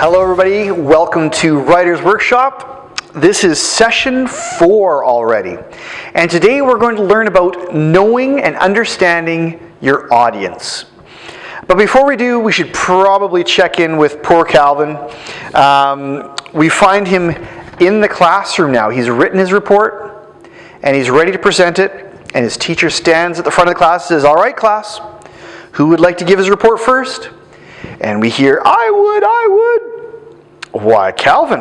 Hello everybody, welcome to Writer's Workshop. This is session 4 already. And today we're going to learn about knowing and understanding your audience. But before we do, we should probably check in with poor Calvin. We find him in the classroom now. He's written his report and he's ready to present it. And his teacher stands at the front of the class and says, "All right, class, who would like to give his report first?" And we hear, I would. Why, Calvin,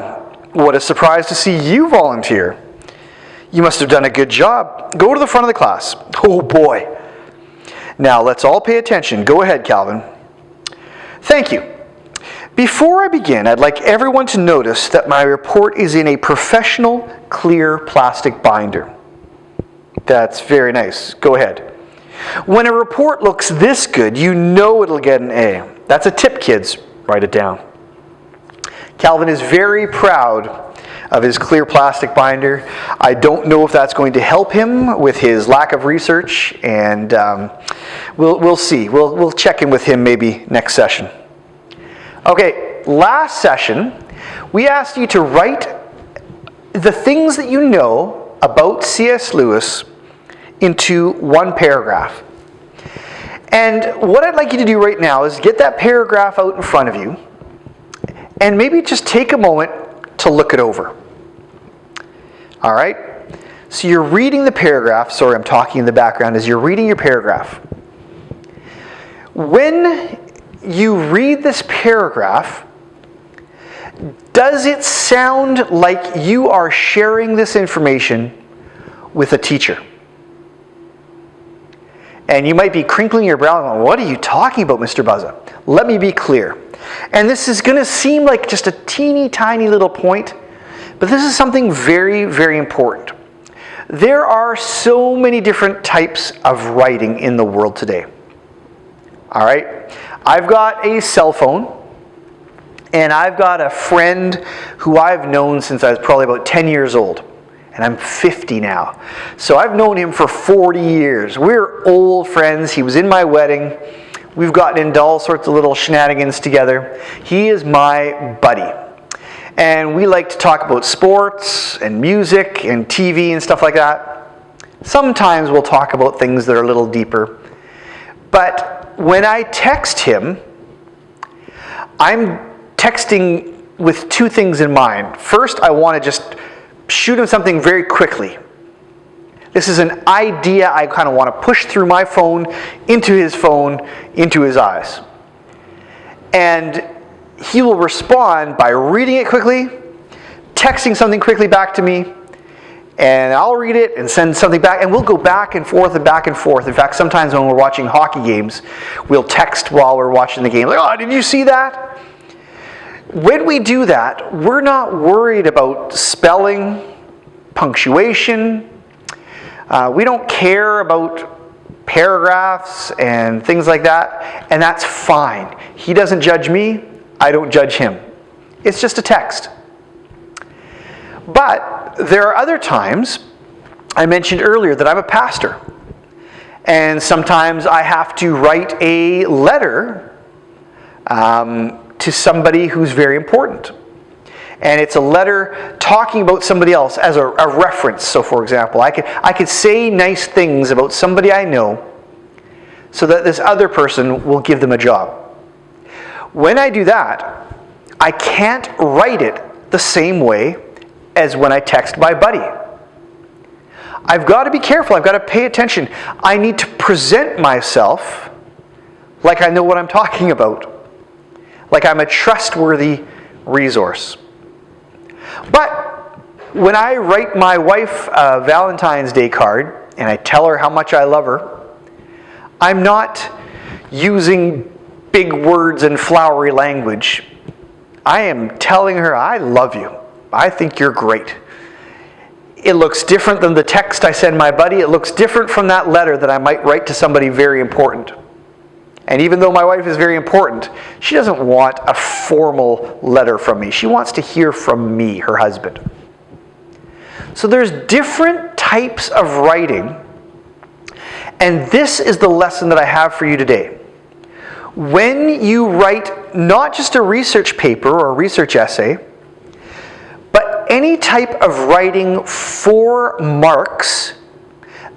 what a surprise to see you volunteer. You must have done a good job. Go to the front of the class. Oh boy. Now let's all pay attention. Go ahead, Calvin. Thank you. Before I begin, I'd like everyone to notice that my report is in a professional, clear plastic binder. That's very nice. Go ahead. When a report looks this good, you know it'll get an A. That's a tip, kids. Write it down. Calvin is very proud of his clear plastic binder. I don't know if that's going to help him with his lack of research, and we'll see. We'll check in with him maybe next session. Okay, last session, we asked you to write the things that you know about C.S. Lewis into one paragraph. And what I'd like you to do right now is get that paragraph out in front of you and maybe just take a moment to look it over. All right? So you're reading the paragraph. Sorry, I'm talking in the background as you're reading your paragraph. When you read this paragraph, does it sound like you are sharing this information with a teacher? And you might be crinkling your brow and going, "What are you talking about, Mr. Buzza?" Let me be clear. And this is going to seem like just a teeny tiny little point, but this is something very, very important. There are so many different types of writing in the world today. All right? I've got a cell phone, and I've got a friend who I've known since I was probably about 10 years old. And I'm 50 now. So I've known him for 40 years. We're old friends. He was in my wedding. We've gotten into all sorts of little shenanigans together. He is my buddy. And we like to talk about sports and music and TV and stuff like that. Sometimes we'll talk about things that are a little deeper. But when I text him, I'm texting with two things in mind. First, I want to just shoot him something very quickly. This is an idea I kind of want to push through my phone, into his eyes. And he will respond by reading it quickly, texting something quickly back to me, and I'll read it and send something back, and we'll go back and forth and back and forth. In fact, sometimes when we're watching hockey games, we'll text while we're watching the game, like, "Oh, did you see that?" When we do that, we're not worried about spelling, punctuation. We don't care about paragraphs and things like that, and that's fine. He doesn't judge me, I don't judge him. It's just a text. But there are other times, I mentioned earlier that I'm a pastor, and sometimes I have to write a letter to somebody who's very important. And it's a letter talking about somebody else as a reference. So for example, I could say nice things about somebody I know so that this other person will give them a job. When I do that, I can't write it the same way as when I text my buddy. I've got to be careful. I've got to pay attention. I need to present myself like I know what I'm talking about. Like I'm a trustworthy resource. But when I write my wife a Valentine's Day card and I tell her how much I love her, I'm not using big words and flowery language. I am telling her, "I love you. I think you're great." It looks different than the text I send my buddy. It looks different from that letter that I might write to somebody very important. And even though my wife is very important, she doesn't want a formal letter from me. She wants to hear from me, her husband. So there's different types of writing, and this is the lesson that I have for you today. when you write not just a research paper or a research essay, but any type of writing for marks,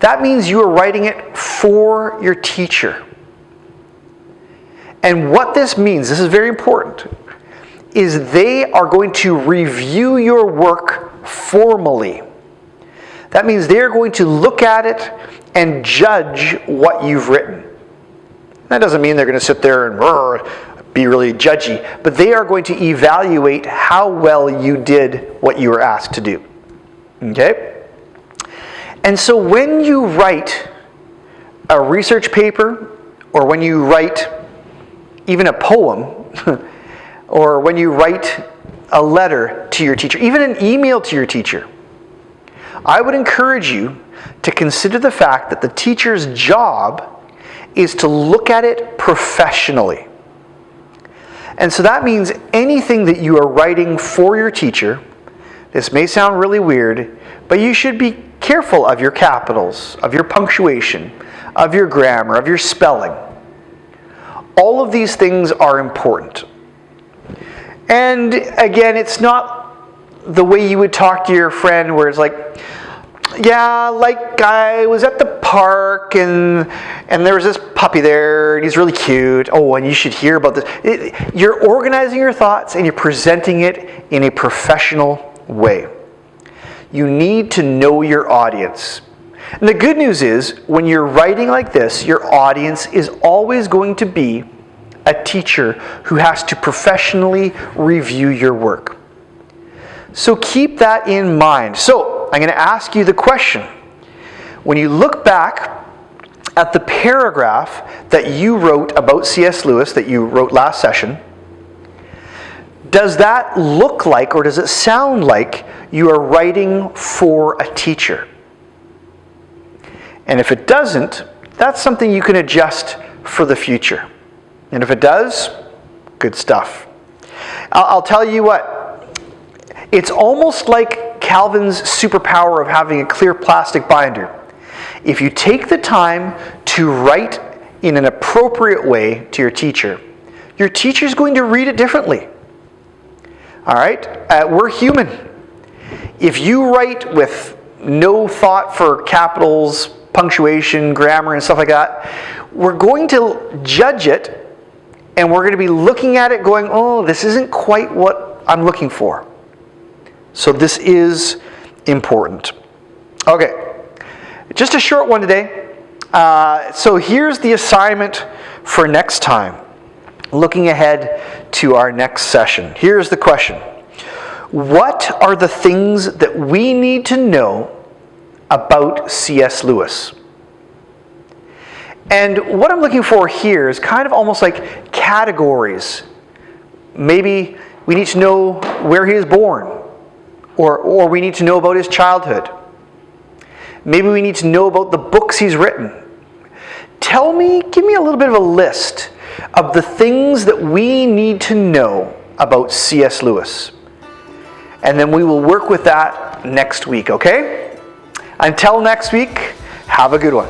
that means you are writing it for your teacher. And what this means, this is very important, is they are going to review your work formally. That means they're going to look at it and judge what you've written. That doesn't mean they're going to sit there and be really judgy, but they are going to evaluate how well you did what you were asked to do. Okay? And so when you write a research paper, or when you write even a poem, or when you write a letter to your teacher, even an email to your teacher, I would encourage you to consider the fact that the teacher's job is to look at it professionally. And so that means anything that you are writing for your teacher, this may sound really weird, but you should be careful of your capitals, of your punctuation, of your grammar, of your spelling. All of these things are important. And again, it's not the way you would talk to your friend where it's like, yeah, like I was at the park and there was this puppy there and he's really cute. Oh, and you should hear about this. You're organizing your thoughts and you're presenting it in a professional way. You need to know your audience. And the good news is, when you're writing like this, your audience is always going to be a teacher who has to professionally review your work. So keep that in mind. So I'm going to ask you the question. When you look back at the paragraph that you wrote about C.S. Lewis, that you wrote last session, does that look like, or does it sound like, you are writing for a teacher? And if it doesn't, that's something you can adjust for the future. And if it does, good stuff. I'll tell you what, it's almost like Calvin's superpower of having a clear plastic binder. If you take the time to write in an appropriate way to your teacher's going to read it differently. All right? We're human. If you write with no thought for capitals, punctuation, grammar, and stuff like that, we're going to judge it, and we're going to be looking at it going, oh, this isn't quite what I'm looking for. So this is important. Okay, just a short one today. So here's the assignment for next time, looking ahead to our next session. Here's the question. What are the things that we need to know about C.S. Lewis? And what I'm looking for here is kind of almost like categories. Maybe we need to know where he was born, or we need to know about his childhood. Maybe we need to know about the books he's written. Give me a little bit of a list of the things that we need to know about C.S. Lewis. And then we will work with that next week, okay? Until next week, have a good one.